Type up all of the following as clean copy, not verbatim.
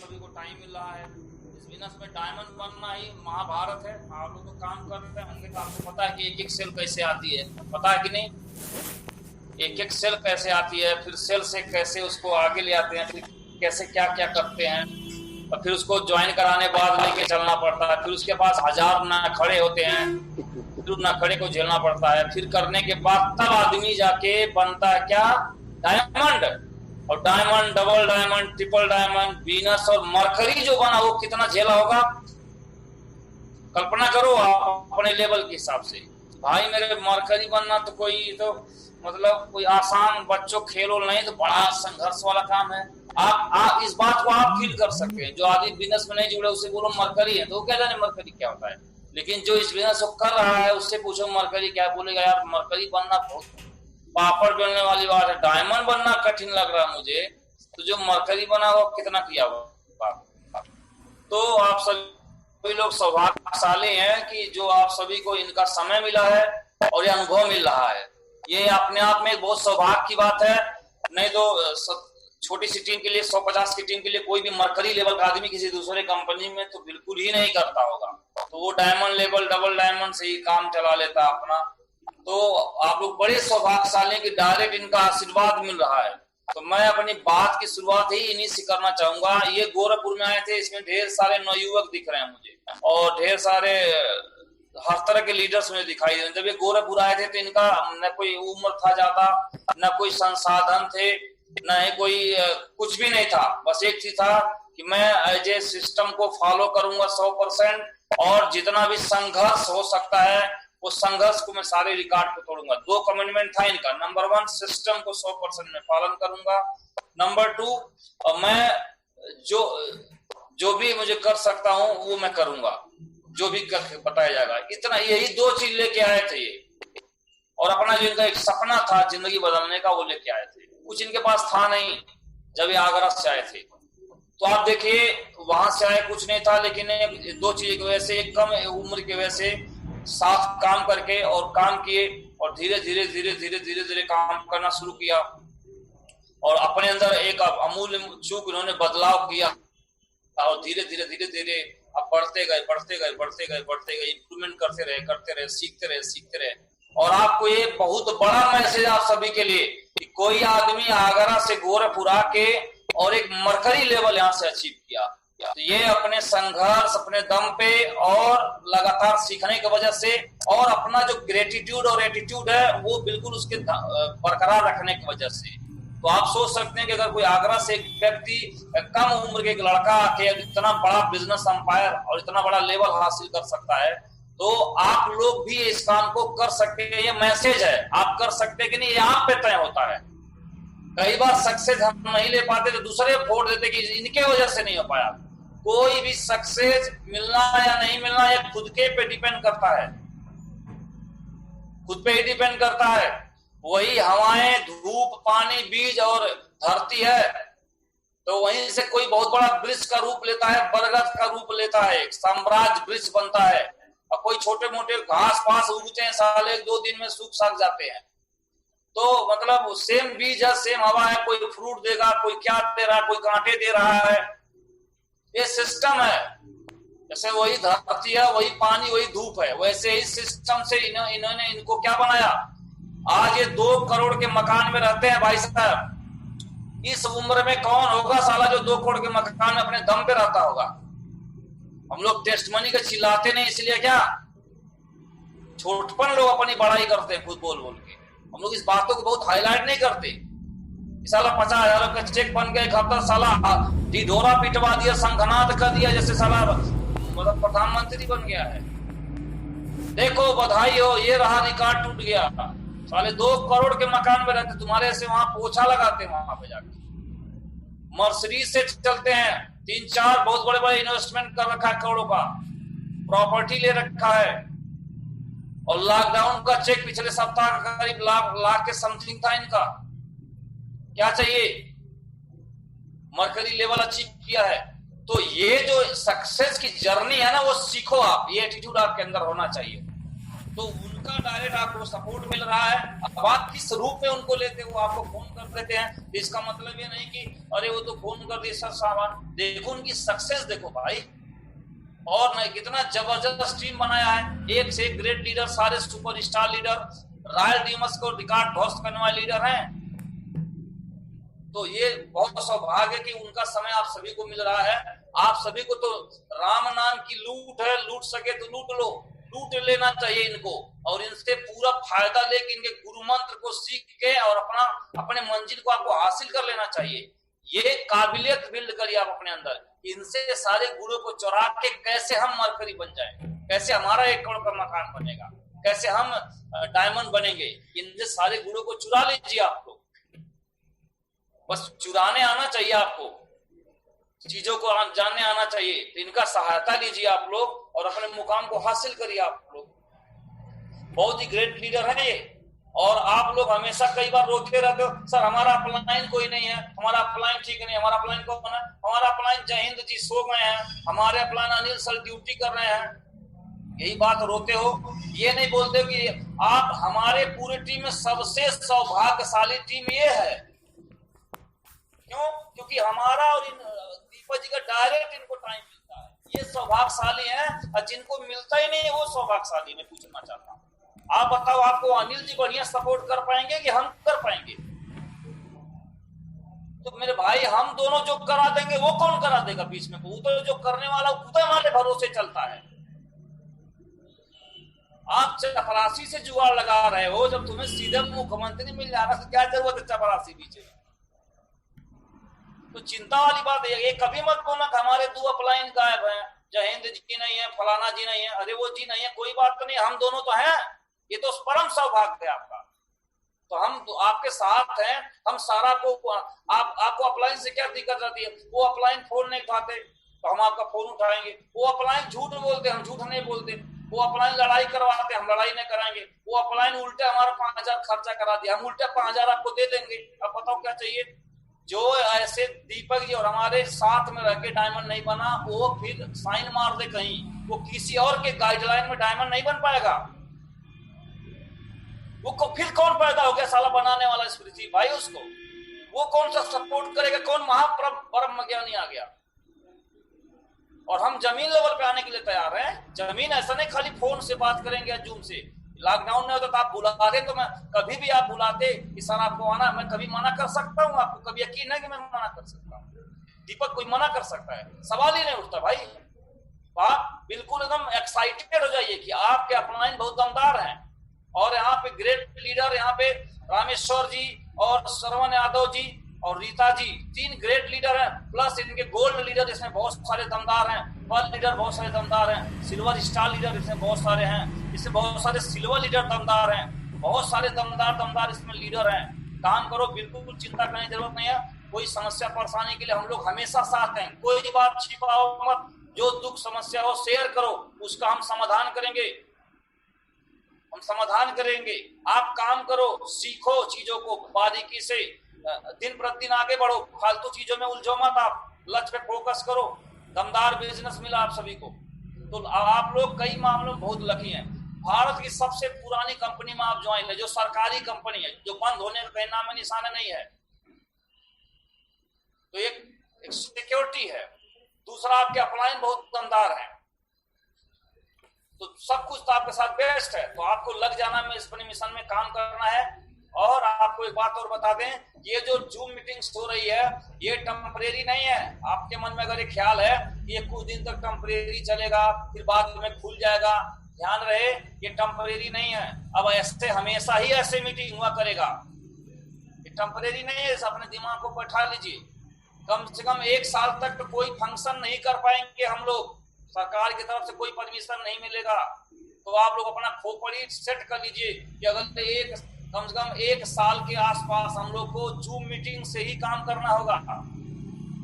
सभी को टाइम मिल रहा है। इस बिजनेस में डायमंड बनना ही महाभारत है। आप लोग तो काम करते होंगे तो आपको पता है कि एक एक सेल कैसे आती है, पता है कि नहीं? एक एक सेल कैसे आती है, फिर सेल से कैसे उसको आगे ले आते हैं, फिर कैसे क्या क्या करते हैं, और फिर उसको ज्वाइन कराने बाद लेके चलना पड़ता है। फिर उसके पास हजार ना खड़े होते हैं, फिर ना खड़े को झेलना पड़ता है। फिर करने के बाद तब आदमी जाके बनता है क्या? डायमंड। और diamond, double diamond, triple diamond, Venus और मरकरी जो बना वो कितना झेला होगा, कल्पना करो आप अपने लेवल के हिसाब से। भाई मेरे मरकरी बनना तो मतलब कोई आसान बच्चों खेलो नहीं, तो बड़ा संघर्ष वाला काम है। आप इस बात को आप फील कर सकते हैं। जो आदमी बिजनेस में नहीं जुड़े उसे बोलो मरकरी है तो वो क्या जाने मरकरी क्या होता है, लेकिन जो इस बिजनेस को कर रहा है उससे पूछो मरकरी क्या, बोलेगा यार मरकरी बनना बहुत पापड़ बेलने वाली बात है, डायमंड बनना कठिन लग रहा है मुझे, तो जो मरकरी बना वो कितना किया हुआ। तो आप सभी लोग सौभाग्यशाली हैं कि जो आप सभी को इनका समय मिला है और ये अनुभव मिल रहा है। ये अपने आप में बहुत सौभाग्य की बात है। नहीं तो छोटी सी टीम के लिए, 150 की टीम के लिए कोई भी मरकरी लेवल का आदमी किसी दूसरे कंपनी में तो बिल्कुल ही नहीं करता होगा, तो वो डायमंड लेवल, डबल डायमंड से ही काम चला लेता अपना। तो आप लोग बड़े सौभाग्यशाली कि डायरेक्ट इनका आशीर्वाद मिल रहा है। तो मैं अपनी बात की शुरुआत ही इन्हीं से करना चाहूंगा। ये गोरखपुर में आए थे, इसमें ढेर सारे नवयुवक दिख रहे हैं मुझे, और ढेर सारे हर तरह के लीडर्स मुझे दिखाई दे रहे हैं। जब ये गोरखपुर आए थे तो इनका न कोई उम्र था ज्यादा, न कोई संसाधन थे, न ही कोई कुछ भी नहीं था। बस एक चीज था कि मैं एज ए सिस्टम को फॉलो करूंगा 100%, और जितना भी संघर्ष हो सकता है वो संघर्ष को मैं सारे रिकॉर्ड को तोड़ूंगा। 2 कमिटमेंट था इनका। नंबर 1, सिस्टम को 100% में पालन करूंगा। नंबर 2, मैं जो भी मुझे कर सकता हूं वो मैं करूंगा, जो भी करके बताया जाएगा। इतना, यही 2 चीज लेके आए थे ये, और अपना जो इनका एक सपना था जिंदगी बदलने का वो लेके आए थे। कुछ इनके पास था नहीं जब ये आगरा से आए थे। तो आप देखिए वहां से आए कुछ नहीं था, लेकिन 2 चीज की वजह से, एक कम उम्र की वजह से साथ काम करके और काम किए, और धीरे धीरे काम करना शुरू किया, और अपने अंदर एक अमूल्य चूक इन्होंने बदलाव किया, और धीरे धीरे अब बढ़ते गए, इंप्रूवमेंट करते रहे, सीखते रहे। और आपको ये बहुत बड़ा मैसेज आप सभी के लिए कि कोई आदमी आगरा से गोरखपुर आके और एक मरकरी लेवल यहाँ से अचीव किया, तो ये अपने संघर्ष, अपने दम पे और लगातार सीखने की वजह से, और अपना जो ग्रेटिट्यूड और एटीट्यूड है वो बिल्कुल उसके बरकरार रखने की वजह से। तो आप सोच सकते हैं कि अगर कोई आगरा से एक व्यक्ति, कम उम्र के एक लड़का आके इतना बड़ा बिजनेस एम्पायर और इतना बड़ा लेवल हासिल कर सकता है, तो आप लोग भी इस काम को कर सकते हैं। ये मैसेज है, आप कर सकते हैं कि नहीं, ये आप पे तय होता है। कई बार सक्सेस हम नहीं ले पाते तो दूसरे फोड़ देते कि इनके वजह से नहीं हो पाया। कोई भी सक्सेस मिलना या नहीं मिलना ये खुद के पे डिपेंड करता है, खुद पे ही डिपेंड करता है। वही हवाएं, धूप, पानी, बीज और धरती है, तो वहीं से कोई बहुत बड़ा वृक्ष का रूप लेता है, बरगद का रूप लेता है, एक साम्राज्य वृक्ष बनता है। और कोई छोटे मोटे घास पास उगते हैं, साले 2 दिन में सूख साख जाते हैं। तो मतलब सेम बीज है, सेम हवा है, कोई फ्रूट देगा, कोई क्या दे रहा है, कोई कांटे दे रहा है। ये सिस्टम है। जैसे वही धरती है, वही पानी, वही धूप है, वैसे ही सिस्टम से इन्होंने इनको क्या बनाया। आज ये 2 करोड़ के मकान में रहते हैं भाई साहब। इस उम्र में कौन होगा साला जो 2 करोड़ के मकान में अपने दम पे रहता होगा। हम लोग टेस्ट मनी का चिल्लाते नहीं, इसलिए क्या छोटपन लोग अपनी बड़ाई करते हैं खुद बोल बोल के। हम लोग इस बातों को बहुत हाईलाइट नहीं करते। साला 50,000 का चेक बन गया, एक हफ्ता साला ढिढोरा पिटवा दिया, संघनाद कर दिया, जैसे साला मतलब प्रधानमंत्री बन गया है। देखो बधाई हो, ये रहा रिकॉर्ड टूट गया। साले 2 करोड़ के मकान में रहते, तुम्हारे ऐसे वहां पोछा लगाते हैं वहां पे जाके। मर्सिडीज से चलते हैं, 3-4 बहुत बड़े बड़े इन्वेस्टमेंट कर रखा है, करोड़ों का प्रॉपर्टी ले रखा है। और लॉकडाउन का चेक पिछले सप्ताह का करीब लाख के समथिंग था इनका। क्या चाहिए, मरकरी लेवल अचीव किया है। तो ये जो सक्सेस की जर्नी है ना, वो सीखो आप, ये एटीट्यूड आपके अंदर होना चाहिए। तो उनका डायरेक्ट आपको सपोर्ट मिल रहा है। अब आप किस रूप में उनको लेते हो, आपको फोन कर देते हैं, तो इसका मतलब ये नहीं कि अरे वो तो फोन कर दिए सर सामान। देखो उनकी सक्सेस देखो भाई, और नहीं कितना जबरदस्त टीम बनाया है, एक से एक ग्रेट लीडर, सारे सुपरस्टार लीडर, रॉयल डीमस को रिकॉर्ड ध्वस्त करने वाले लीडर हैं। तो ये बहुत सौभाग्य कि उनका समय आप सभी को मिल रहा है। आप सभी को तो राम नाम की लूट है, लूट सके तो लूट लो, लूट लेना चाहिए इनको, और इनसे पूरा फायदा लेके इनके गुरु मंत्र को सीख के और अपने मंजिल को आपको हासिल कर लेना चाहिए। ये काबिलियत बिल्ड करिए आप अपने अंदर, इनसे सारे गुरु को चुरा के कैसे हम मरकरी बन जाए, कैसे हमारा 1 करोड़ का मकान बनेगा, कैसे हम डायमंड बनेंगे, इनसे सारे गुरु को चुरा लीजिए आप लोग। बस चुराने आना चाहिए आपको, चीजों को जानने आना चाहिए, तो इनका सहायता लीजिए आप लोग और अपने मुकाम को हासिल करिए आप लोग। बहुत ही ग्रेट लीडर है ये। और आप लोग हमेशा कई बार रोकते रहते हो, सर हमारा अपलाइन कोई नहीं है, हमारा अपलाइन ठीक नहीं, हमारा अपलाइन कौन है, हमारा अपलाइन जय हिंद जी सो गए हैं, हमारे अपलाइन अनिल सर ड्यूटी कर रहे हैं, यही बात रोते हो। ये नहीं बोलते हो कि आप हमारे पूरी टीम में सबसे सौभाग्यशाली टीम ये है। क्यों? क्योंकि हमारा और दीपक जी का डायरेक्ट इनको टाइम मिलता है, ये सौभाग्यशाली है, और जिनको मिलता ही नहीं है वो सौभाग्यशाली। मैं पूछना चाहता हूँ, आप बताओ, आपको अनिल जी बढ़िया सपोर्ट कर पाएंगे कि हम कर पाएंगे? तो मेरे भाई हम दोनों जो करा देंगे वो कौन करा देगा बीच में? वो तो जो करने वाला खुद हमारे भरोसे चलता है। आप चपरासी से जुगाड़ लगा रहे हो, जब तुम्हें सीधे मुख्यमंत्री मिल जाना तो क्या जरूरत है चपरासी पीछे? तो चिंता वाली बात है। ये कभी मत बोलना कि हमारे 2 अपलाइन गायब हैं, जय हिंद जी नहीं है, फलाना जी नहीं है, अरे वो जी नहीं है, कोई बात तो नहीं, हम दोनों तो हैं। ये तो परम सौभाग्य है आपका। तो हम तो आपके साथ हैं, हम सारा को आपको अपलाइन से क्या दिक्कत रहती है? वो अपलाइन फोन नहीं उठाते तो हम आपका फोन उठाएंगे, वो अपलाइन झूठ बोलते हम झूठ नहीं बोलते, वो अपलाइन लड़ाई करवाते हम लड़ाई नहीं कराएंगे, वो अपलाइन उल्टे हमारा 5,000 खर्चा करा दिया, हम उल्टे 5,000 आपको दे देंगे। अब बताओ क्या चाहिए? जो ऐसे दीपक जी और हमारे साथ में रह के डायमंड नहीं बना, वो फिर साइन मार दे कहीं, वो किसी और के गाइडलाइन में डायमंड नहीं बन पाएगा। वो फिर कौन पैदा हो गया साला बनाने वाला स्मृति भाई? उसको वो कौन सा सपोर्ट करेगा? कौन महाब्रह्म ज्ञानी आ गया? और हम जमीन लेवल पे आने के लिए तैयार हैं। जमीन ऐसा नहीं खाली फोन से बात करेंगे जूम से। लॉकडाउन में होता तो आप बुलाते, तो मैं कभी भी आप बुलाते कि सर आपको आना, मैं कभी मना कर सकता हूँ? आपको कभी यकीन है कि मैं मना कर सकता हूँ? दीपक कोई मना कर सकता है? सवाल ही नहीं उठता भाई। आप बिल्कुल एकदम एक्साइटेड हो जाइए कि आपके अपलाइन बहुत दमदार हैं, और यहाँ पे ग्रेट लीडर, यहाँ पे रामेश्वर जी और श्रवण यादव जी और रीता जी, 3 ग्रेट लीडर हैं, प्लस इनके गोल्ड लीडर इसमें बहुत सारे दमदार हैं, पर्ल लीडर बहुत सारे दमदार हैं, सिल्वर स्टार लीडर इसमें बहुत सारे हैं, इसमें बहुत सारे सिल्वर लीडर दमदार हैं, बहुत सारे दमदार इसमें लीडर हैं। काम करो, बिल्कुल चिंता करने की जरूरत नहीं है। कोई समस्या परेशानी के लिए हम लोग हमेशा साथ हैं, कोई बात छिपाओ मत, जो दुख समस्या हो शेयर करो, उसका हम समाधान करेंगे, हम समाधान करेंगे। आप काम करो, सीखो चीजों को बारीकी से, दिन प्रतिदिन आगे बढ़ो, फालतू चीजों में उलझो मत, आप लक्ष्य पे फोकस करो। दमदार बिजनेस मिला आप सभी को, तो आप लोग कई मामलों में बहुत लकी हैं। भारत की सबसे पुरानी कंपनी में आप ज्वाइन है, जो सरकारी कंपनी है, जो बंद होने का नाम निशाना नहीं है। तो एक सिक्योरिटी है, दूसरा आपके अपलाइन बहुत दमदार है, तो सब कुछ तो आपके साथ बेस्ट है। तो आपको लग जाना में इस मिशन में काम करना है। और आपको एक बात और बता दें, ये जो जूम मीटिंग्स हो रही है ये टेम्परेरी नहीं है। आपके मन में अगर ये ख्याल है ये कुछ दिन तक टेम्परेरी चलेगा फिर बाद में खुल जाएगा, ध्यान रहे ये टेम्परेरी नहीं है। अब ऐसे हमेशा ही ऐसे मीटिंग हुआ करेगा, ये टेम्परेरी नहीं है। अपने दिमाग को बैठा लीजिए। कम से कम 1 साल तक तो कोई फंक्शन नहीं कर पाएंगे हम लोग, सरकार की तरफ से कोई परमिशन नहीं मिलेगा। तो आप लोग अपना खोपड़ी सेट कर लीजिए कि अगर कम से कम 1 साल के आसपास हम लोग को जूम मीटिंग से ही काम करना होगा।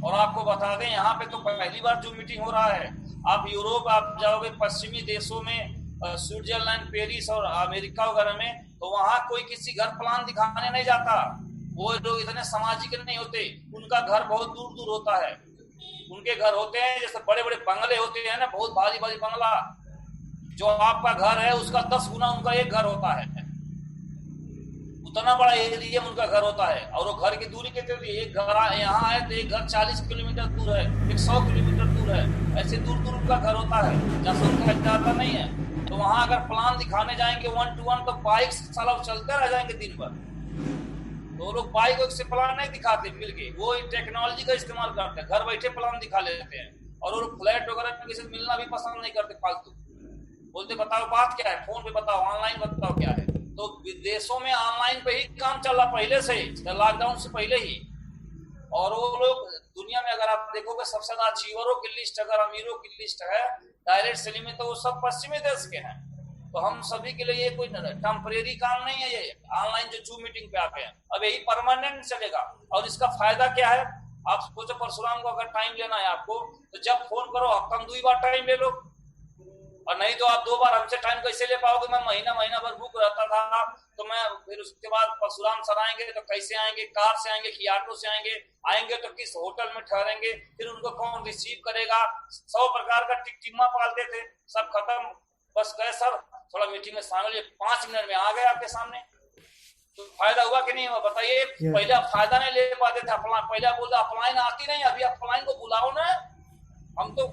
और आपको बता दें, यहाँ पे तो पहली बार जूम मीटिंग हो रहा है। आप यूरोप आप जाओगे, पश्चिमी देशों में, स्विट्जरलैंड, पेरिस और अमेरिका वगैरह में, तो वहां कोई किसी घर प्लान दिखाने नहीं जाता। वो लोग इतने सामाजिक नहीं होते, उनका घर बहुत दूर दूर होता है। उनके घर होते हैं जैसे बड़े बड़े बंगले होते हैं ना, बहुत भारी भारी बंगला, जो आपका घर है उसका 10 गुना उनका एक घर होता है, उतना बड़ा एरिया उनका घर होता है। और वो घर की दूरी कितनी होती है, एक घर यहाँ है तो एक घर 40 किलोमीटर दूर है, एक 100 किलोमीटर दूर है, ऐसे दूर दूर उनका घर होता है जहाँ से उनका जाता नहीं है। तो वहां अगर प्लान दिखाने जाएंगे 1 to 1 तो बाइक साला चलते रह जाएंगे दिन भर। तो वो लोग बाइक से प्लान नहीं दिखाते मिलके, वो टेक्नोलॉजी का इस्तेमाल करते हैं, घर बैठे प्लान दिखा लेते हैं। और वो फ्लैट वगैरह किसी से मिलना भी पसंद नहीं करते, फालतू बोलते बताओ बात क्या है, फोन पे बताओ, ऑनलाइन बताओ क्या है। तो विदेशों में ऑनलाइन पे ही काम चल रहा पहले से ही, लॉकडाउन से पहले ही। और वो लोग दुनिया में अगर आप देखोगे सबसे ज्यादा अचीवरों की लिस्ट, अगर अमीरों की लिस्ट है डायरेक्ट सेलिंग में, तो वो सब पश्चिमी देश के हैं। तो हम सभी के लिए ये कोई टेम्परेरी काम नहीं है, ये ऑनलाइन जो जूम मीटिंग पे आते हैं, अब यही परमानेंट चलेगा। और इसका फायदा क्या है, आप सोचो परशुराम को अगर टाइम लेना है आपको, तो जब फोन करो हफ्ता में 2 बार टाइम ले लो, और नहीं तो आप 2 बार हमसे टाइम कैसे ले पाओगे। मैं महीना भर बुक रहता था, तो मैं फिर उसके बाद परशुराम सर आएंगे तो कैसे आएंगे, कार से आएंगे कि ऑटो से आएंगे तो किस होटल में ठहरेंगे, फिर उनको कौन रिसीव करेगा, 100 प्रकार का टिकटिमा पालते थे, सब खत्म। बस गए सर थोड़ा मीटिंग में शामिल, 5 मिनट में आ गए आपके सामने। तो फायदा हुआ कि नहीं हुआ बताइए। पहले आप फायदा नहीं ले पाते थे, पहले बोलते अपलाइन आती नहीं, अभी अपलाइन को बुलाओ ना, हम तो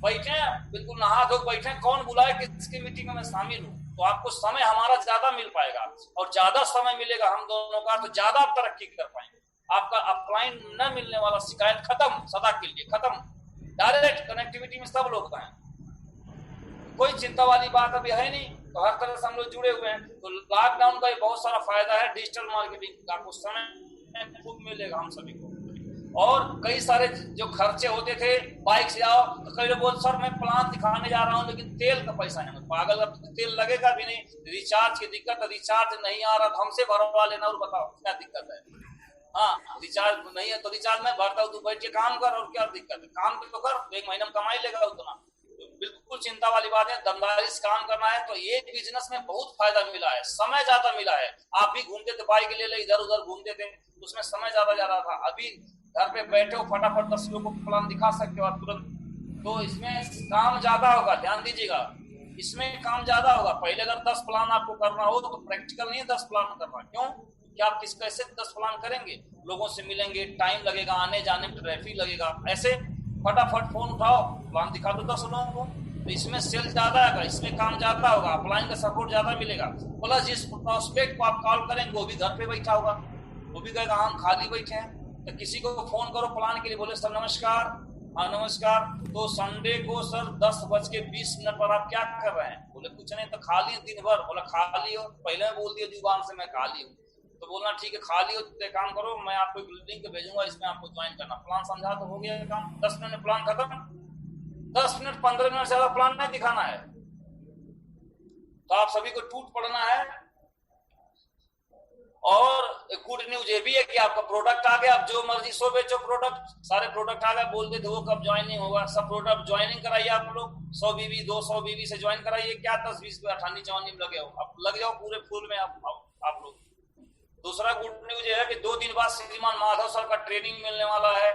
बैठे हैं बिल्कुल नहा धो बैठे, कौन बुलाए किसकी मीटिंग में मैं शामिल हूँ। तो आपको समय हमारा ज्यादा मिल पाएगा, और ज्यादा समय मिलेगा हम दोनों का, तो ज्यादा आप तरक्की कर पाएंगे। आपका अपलाइन न मिलने वाला शिकायत खत्म, सदा के लिए खत्म। डायरेक्ट कनेक्टिविटी में सब लोग हैं, कोई चिंता वाली बात अभी है नहीं। तो हर तरह से हम लोग जुड़े हुए हैं। तो लॉकडाउन का बहुत सारा फायदा है, डिजिटल मार्केटिंग का आपको समय खूब मिलेगा हम सभी को। और कई सारे जो खर्चे होते थे, बाइक से आओ तो कई लोग बोलते सर मैं प्लान दिखाने जा रहा हूँ लेकिन तेल का पैसा नहीं, पागल, अब तेल लगेगा भी नहीं, रिचार्ज की दिक्कत है, रिचार्ज नहीं आ रहा तो हमसे भरवा लेना, और बताओ क्या दिक्कत है। हाँ रिचार्ज नहीं है तो रिचार्ज मैं भरता हूँ, तू बैठ के काम कर, और क्या दिक्कत है, काम तो कर, 1 महीने में कमाई लेगा उतना। बिल्कुल चिंता वाली बात है, दमदारी से काम करना है। तो ये बिजनेस में बहुत फायदा मिला है, समय ज्यादा मिला है। आप भी घूमते थे बाइक ले इधर उधर घूमते थे, उसमें समय ज्यादा जा रहा था। अभी घर पे बैठे हो फटाफट 10 लोगों को प्लान दिखा सकते हो आप तुरंत। तो इसमें काम ज्यादा होगा, ध्यान दीजिएगा, इसमें काम ज्यादा होगा। पहले अगर 10 प्लान आपको करना हो तो प्रैक्टिकल नहीं है 10 प्लान करना, क्यों कि आप कैसे 10 प्लान करेंगे, लोगों से मिलेंगे, टाइम लगेगा, आने जाने में ट्रैफिक लगेगा। ऐसे फटाफट फोन उठाओ, प्लान दिखा दो 10 लोगों को। तो इसमें सेल ज्यादा है, इसमें काम ज्यादा होगा, अपलाइन का सपोर्ट ज्यादा मिलेगा। प्लस जिस प्रोस्पेक्ट को आप कॉल करेंगे वो भी घर पे बैठा होगा, वो भी कहेगा हम खाली बैठे हैं। तो किसी को फोन करो प्लान के लिए, बोले सर नमस्कार, हाँ नमस्कार, तो संडे को सर 10:20 पर आप क्या कर रहे हैं, बोले कुछ नहीं तो खाली है दिन भर, बोला खाली हो, पहले मैं बोल दिया जुबान से मैं खाली हूँ, तो बोलना ठीक है खाली हो तो काम करो, मैं आपको लिंक भेजूंगा, इसमें आपको ज्वाइन करना। प्लान समझा तो हो गया काम, 10 मिनट में प्लान खत्म। 10 मिनट 15 मिनट से ज्यादा प्लान नहीं दिखाना है। तो आप सभी को टूट पड़ना है। और एक गुड न्यूज ये भी है कि आपका प्रोडक्ट आ गया, आप जो मर्जी सो बेचो प्रोडक्ट, सारे प्रोडक्ट आ गए। बोलते थे वो कब ज्वाइनिंग होगा, सब प्रोडक्ट ज्वाइनिंग कराइए आप लोग, 100 बीबी 200 बीबी से ज्वाइन कराइए। क्या 10 20 58 54 में लगे हो, आप लग जाओ पूरे फुल में आप लोग। दूसरा गुड न्यूज ये है कि 2 दिन बाद श्रीमान माधव सर का ट्रेनिंग मिलने वाला है।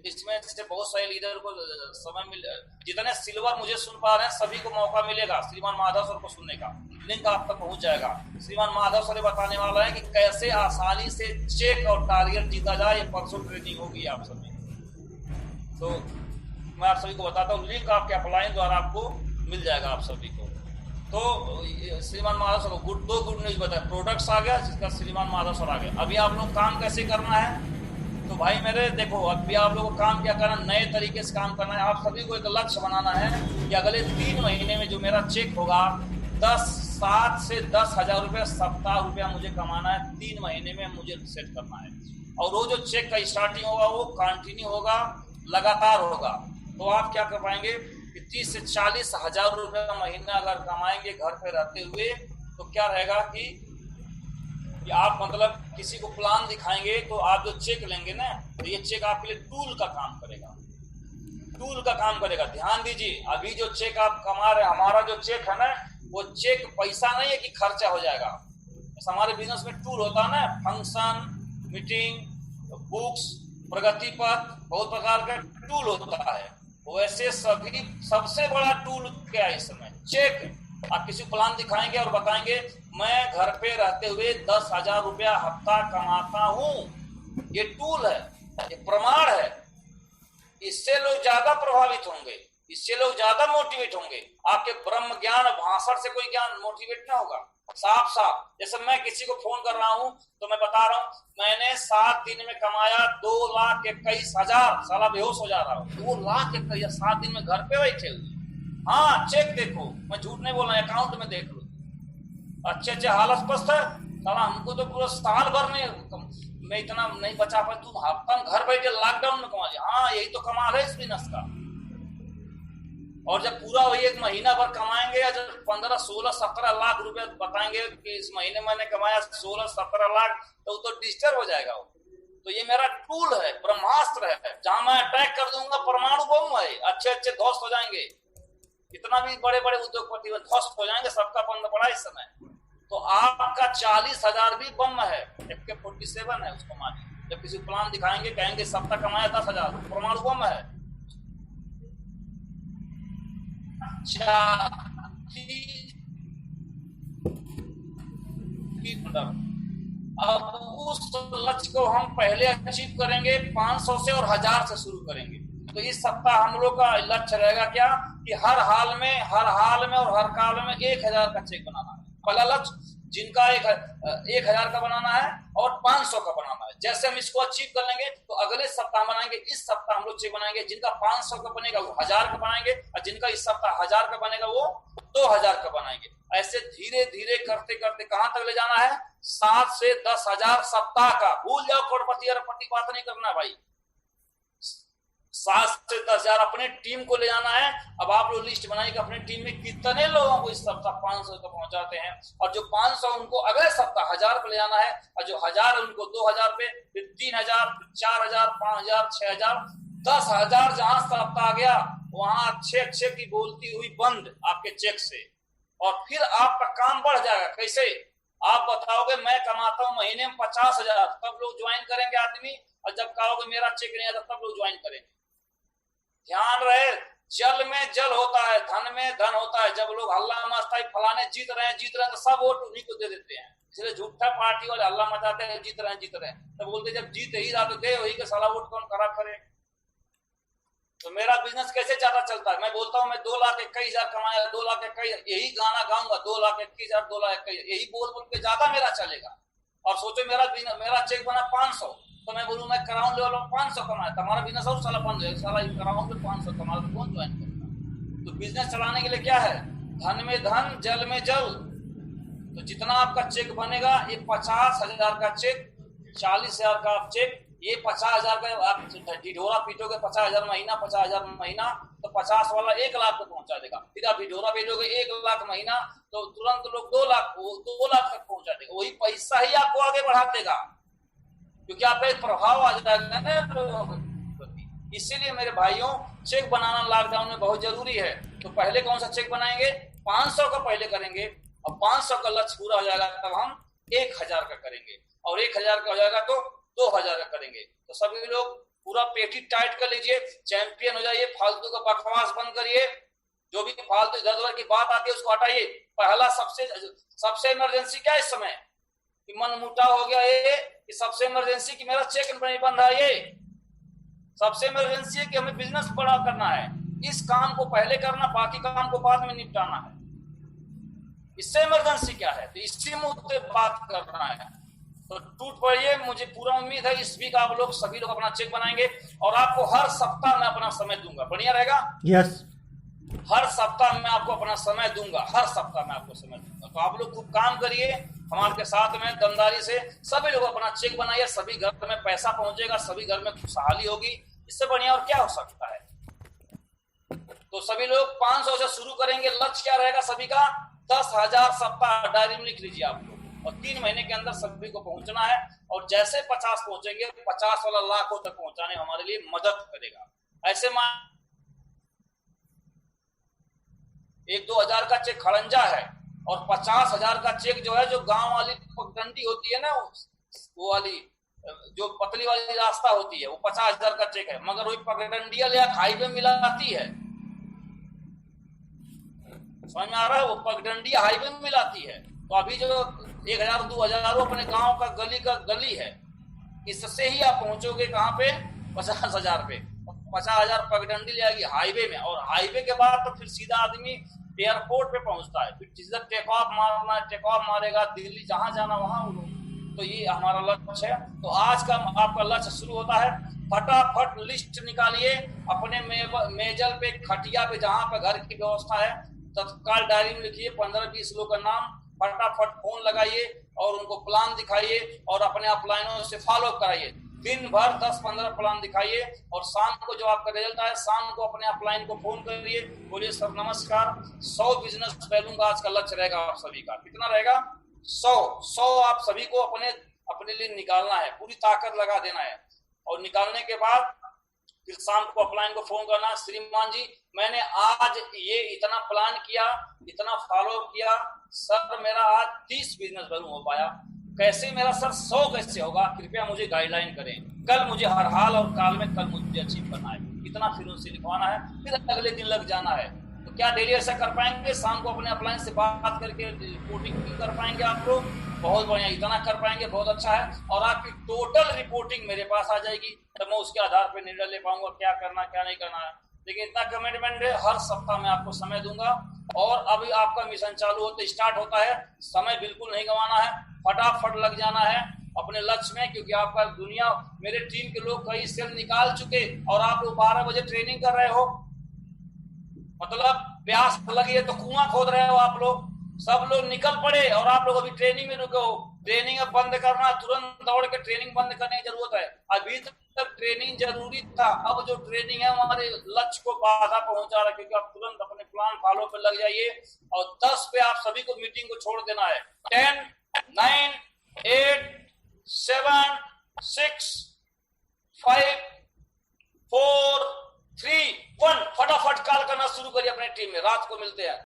इसमें से बहुत सारे लीडर को समय मिल, जितने सिल्वर मुझे सुन पा रहे हैं सभी को मौका मिलेगा श्रीमान माधव सर को सुनने का, लिंक आप तक पहुंच जाएगा। श्रीमान माधव सर बताने वाला है कि कैसे आसानी से चेक और टारगेट जीता जाए। ये परसों ट्रेनिंग होगी आप सभी, तो मैं आप सभी को बताता हूँ, लिंक आपके अपलाइन द्वारा आपको मिल जाएगा आप सभी को। तो श्रीमान माधव सर को 2 गुड न्यूज बताए, प्रोडक्ट्स आ गया जिसका श्रीमान माधव सर आ गया। अभी आप लोग काम कैसे करना है, तो भाई मेरे देखो अभी आप लोगों को काम क्या करना, नए तरीके से काम करना है। आप सभी को एक लक्ष्य बनाना है कि अगले 3 महीने में जो मेरा चेक होगा 7 से 10 हजार रुपया सप्ताह रुपया मुझे कमाना है, 3 महीने में मुझे सेट करना है। और वो जो चेक का स्टार्टिंग होगा वो कंटिन्यू होगा, लगातार होगा। तो आप क्या कर पाएंगे कि 30 से 40 हजार रुपया महीना अगर कमाएंगे घर पे रहते हुए, तो क्या रहेगा कि आप मतलब किसी को प्लान दिखाएंगे तो आप जो चेक लेंगे ना, तो ये चेक आपके लिए टूल का काम करेगा, टूल का काम करेगा। ध्यान दीजिए, अभी जो चेक आप कमा रहे हैं, हमारा जो चेक है ना, वो चेक पैसा नहीं है कि खर्चा हो जाएगा। हमारे बिजनेस में टूल होता है ना, फंक्शन, मीटिंग, बुक्स, प्रगति पथ, बहुत प्रकार का टूल होता है। वैसे सभी सबसे बड़ा टूल क्या है इस समय, चेक। आप किसी प्लान दिखाएंगे और बताएंगे मैं घर पे रहते हुए 10,000 रुपया हफ्ता कमाता हूं, ये टूल है, ये प्रमाण है, इससे लोग ज्यादा प्रभावित होंगे, इससे लोग ज्यादा मोटिवेट होंगे। आपके ब्रह्म ज्ञान भाषण से कोई ज्ञान मोटिवेट ना होगा। साफ साफ जैसे मैं किसी को फोन कर रहा हूं तो मैं बता रहा हूं मैंने 7 दिन में कमाया 2,21,000, साला बेहोश हो जा रहा हूं। 2,21,000 7 दिन में घर पे बैठे हुए। हाँ चेक देखो, मैं झूठ नहीं बोल रहा, अकाउंट में देख लो, अच्छे अच्छे हालत स्पष्ट है। साला हमको तो पूरा साल भर में इतना नहीं बचा पाए, तुम हफ्ता घर बैठे लॉकडाउन में कमा लिया। हाँ यही तो कमाल है इस बिजनेस का। और जब पूरा वही एक महीना भर कमाएंगे या जब 15, 16, 17 लाख रुपए बताएंगे कि इस महीने मैंने कमाया 16, 17 लाख, तो डिस्टर्ब हो जाएगा वो। तो ये मेरा टूल है, ब्रह्मास्त्र है, जहां मैं अटैक कर दूंगा परमाणु बम है, अच्छे अच्छे ध्वस्त हो जाएंगे, कितना भी बड़े बड़े उद्योगपति ध्वस्त हो जाएंगे, सबका बंद पड़ा इस समय। तो आपका 40,000 भी बम है, AK-47 है, उसको मानिए। जब किसी प्लान दिखाएंगे कहेंगे सप्ताह कमाया 10,000, परमाणु बम है। अब उस लक्ष्य को हम पहले अचीव करेंगे 500 से और 1000 से शुरू करेंगे। तो इस सप्ताह हम लोग का लक्ष्य रहेगा क्या कि हर हाल में और हर काल में 1,000 का चेक बनाना है। पहला लक्ष्य जिनका 1,000 का बनाना है और 500 का बनाना है। जैसे हम इसको अचीव कर लेंगे तो अगले सप्ताह बनाएंगे, इस सप्ताह हम लोग चेक बनाएंगे, जिनका 500 का बनेगा वो 1,000 का बनाएंगे, और जिनका इस सप्ताह 1,000 का बनेगा वो 2,000 का बनाएंगे। ऐसे धीरे धीरे करते करते कहां तक ले जाना है? 7 से 10,000 सप्ताह का। भूल जाओ करोड़पति अरबपति, बात नहीं करना भाई। 7 से 10,000 अपने टीम को ले जाना है। अब आप लोग लिस्ट बनाइए कि अपनी टीम में कितने लोगों को इस सप्ताह 500 तक पहुंचाते हैं, और जो 500 उनको अगले सप्ताह 1,000 पे ले जाना है, और जो 1,000 उनको 2,000 पे, फिर 3,000, 4,000, 5,000, 6,000, 10,000। जहां सप्ताह आ गया वहां चेक की बोलती हुई बंद आपके चेक से, और फिर आपका काम बढ़ जाएगा। कैसे? आप बताओगे मैं कमाता हूं महीने में 50,000, तब लोग ज्वाइन करेंगे आदमी, और जब कहोगे मेरा चेक नहीं आता तब लोग ज्वाइन करेंगे। ध्यान रहे, जल में जल होता है, धन में धन होता है। जब लोग हल्ला मचता है फलाने जीत रहे हैं तो सब वोट उन्हीं को दे देते हैं। इसलिए झूठा पार्टी वाले हल्ला मचाते हैं जीत रहे हैं, तो बोलते जब जीत ही रहा तो दे वही के साला वोट कौन खराब करे। तो मेरा बिजनेस कैसे ज्यादा चलता है? मैं बोलता हूँ मैं 2,21,000 कमाया, 2,21,000, यही गाना गाऊंगा 2,21,000, 2,21,000, यही बोल बोल के ज्यादा मेरा चलेगा। और सोचो मेरा चेक बना 500, तो मैं बोलूं मैं क्राउन लेवल में 500 कमाया, तुम्हारा बिजनेस और साला बंद है, साला क्राउन पे 500 कमा तो कौन ज्वाइन करेगा? तो बिजनेस चलाने के लिए क्या है? धन में धन, जल में जल। तो जितना आपका चेक बनेगा, ये 50,000 का चेक, 40,000 का चेक, ये 50,000 का आप ढिढोरा पीटोगे 50,000 महीना, 50,000 महीना, तो 50 वाला 1 लाख तक पहुंचा देगा। फिर आप ढिढोरा भेजोगे 1 लाख महीना, तो तुरंत लोग 2 लाख तक पहुंचा देगा। वही पैसा ही आपको आगे बढ़ा देगा, क्योंकि आपका एक प्रभाव आ जाएगा ना। इसीलिए मेरे भाइयों, चेक बनाना लॉकडाउन में बहुत जरूरी है। तो पहले कौन सा चेक बनाएंगे? 500 का पहले करेंगे, और 500 का लक्ष्य पूरा हो जाएगा तब हम 1,000 का करेंगे, और 1,000 का हो जाएगा तो 2,000 का करेंगे। तो सभी लोग पूरा पेटी टाइट कर लीजिए, चैंपियन हो जाइए, फालतू का बकवास बंद करिए, जो भी फालतू इधर की बात आती है उसको हटाइए। पहला सबसे इमरजेंसी क्या है इस समय? कि मन मुटाव हो गया, ये कि सबसे इमरजेंसी कि मेरा चेक नहीं बन रहा है। ये सबसे इमरजेंसी है कि हमें बिजनेस बड़ा करना है। इस काम को पहले करना, बाकी काम को बाद में निपटाना है। इससे इमरजेंसी क्या है? तो इसी मुद्दे बात करना है। तो टूट पड़िए, मुझे पूरा उम्मीद है इस वीक आप लोग सभी लोग अपना चेक बनाएंगे, और आपको हर सप्ताह मैं अपना समय दूंगा। बढ़िया रहेगा? यस। हर सप्ताह मैं आपको अपना समय दूंगा, हर सप्ताह मैं आपको समय दूंगा। तो आप लोग खूब काम करिए हमारे साथ में, दमदारी से। सभी लोग अपना चेक बनाइए, सभी घर में पैसा पहुंचेगा, सभी घर में खुशहाली होगी। इससे बढ़िया और क्या हो सकता है? तो सभी लोग 500 से शुरू करेंगे। लक्ष्य क्या रहेगा सभी का? 10,000 सप्ताह डायरी में लिख लीजिए आप लोग, और 3 महीने के अंदर सभी को पहुंचना है। और जैसे 50 पहुंचेंगे, 50 वाला लाखों तक पहुंचाने हमारे लिए मदद करेगा। ऐसे 1-2 हजार का चेक खड़ंजा है, और 50,000 का चेक जो है, जो गांव वाली पगडंडी होती है ना, वो वाली जो पतली वाली रास्ता होती है, वो 50,000 का चेक है। मगर वही पगडंडिया ले हाईवे मिलाती है, समझ में आ रहा है? वो पगडंडी हाईवे में मिलाती है। तो अभी जो 1000-2000 अपने गांव का गली है, इससे ही आप पहुंचोगे कहाँ पे? 50,000 पे। 50,000 पगडंडी ले आएगी हाईवे में, और हाईवे के बाद तो फिर सीधा आदमी एयरपोर्ट पे पहुंचता है। फिर जिधर टेक ऑफ मारना है टेक ऑफ मारेगा, दिल्ली जहां जाना वहां उड़ो। तो ये हमारा लक्ष्य है। तो आज का आपका लक्ष्य शुरू होता है। फटाफट लिस्ट निकालिए अपने मेजल पे, खटिया पे, जहां पे घर की व्यवस्था है, तत्काल डायरी में लिखिए 15-20 लोग का नाम। फटाफट फोन लगाइए और उनको प्लान दिखाइए और अपने अपलाइनों से फॉलो कराइए। दिन भर 10-15 प्लान दिखाइए और शाम को जो आपका रिजल्ट आए, शाम को अपने अपलाइन को फोन करिए, बोलिए सर नमस्कार, 100 बिजनेस बैलून का आज का लक्ष्य रहेगा आप सभी का। कितना रहेगा? 100 आप सभी को अपने लिए निकालना है, पूरी ताकत लगा देना है। और निकालने के बाद फिर शाम को अपलाइन को फोन करना, श्रीमान जी मैंने आज ये इतना प्लान किया, इतना फॉलो किया सर, मेरा आज 30 बिजनेस बैलून हो पाया। कैसे मेरा सर 100 कैसे होगा? कृपया मुझे गाइडलाइन करें। कल मुझे हर हाल और काल में कल मुझे अचीव करना है। इतना फिर उनसे लिखवाना है, फिर अगले दिन लग जाना है। तो क्या डेली ऐसा कर पाएंगे? शाम को अपने अपलाइन से बात करके रिपोर्टिंग कर पाएंगे आप लोग? बहुत बढ़िया, इतना कर पाएंगे, बहुत अच्छा है। और आपकी टोटल रिपोर्टिंग मेरे पास आ जाएगी, तो मैं उसके आधार पर निर्णय ले पाऊंगा क्या करना क्या नहीं करना है। लेकिन इतना कमिटमेंट है, हर सप्ताह में आपको समय दूंगा। और अभी आपका मिशन चालू होता स्टार्ट होता है, समय बिल्कुल नहीं गंवाना है, फटाफट लग जाना है अपने लक्ष्य में। क्योंकि आपका दुनिया, मेरे टीम के लोग कई सेल निकाल चुके और आप लोग 12 बजे ट्रेनिंग कर रहे हो, मतलब प्यास लगी है तो कुआं खोद रहे हो आप लोग। सब लोग निकल पड़े और आप लोग अभी ट्रेनिंग में रुके हो। ट्रेनिंग अब बंद करना, तुरंत दौड़ के ट्रेनिंग बंद करने की जरूरत है। अभी तक ट्रेनिंग जरूरी था, अब जो ट्रेनिंग है हमारे लक्ष्य को बाधा पहुंचा रहा है। क्योंकि आप तुरंत अपने प्लान फॉलो पे लग जाइए। और 10 पे आप सभी को मीटिंग को छोड़ देना है। 10, 9, 8, 7, 6, 5, 4, 3, 1 फटाफट कॉल करना शुरू करिए अपने टीम में। रात को मिलते हैं।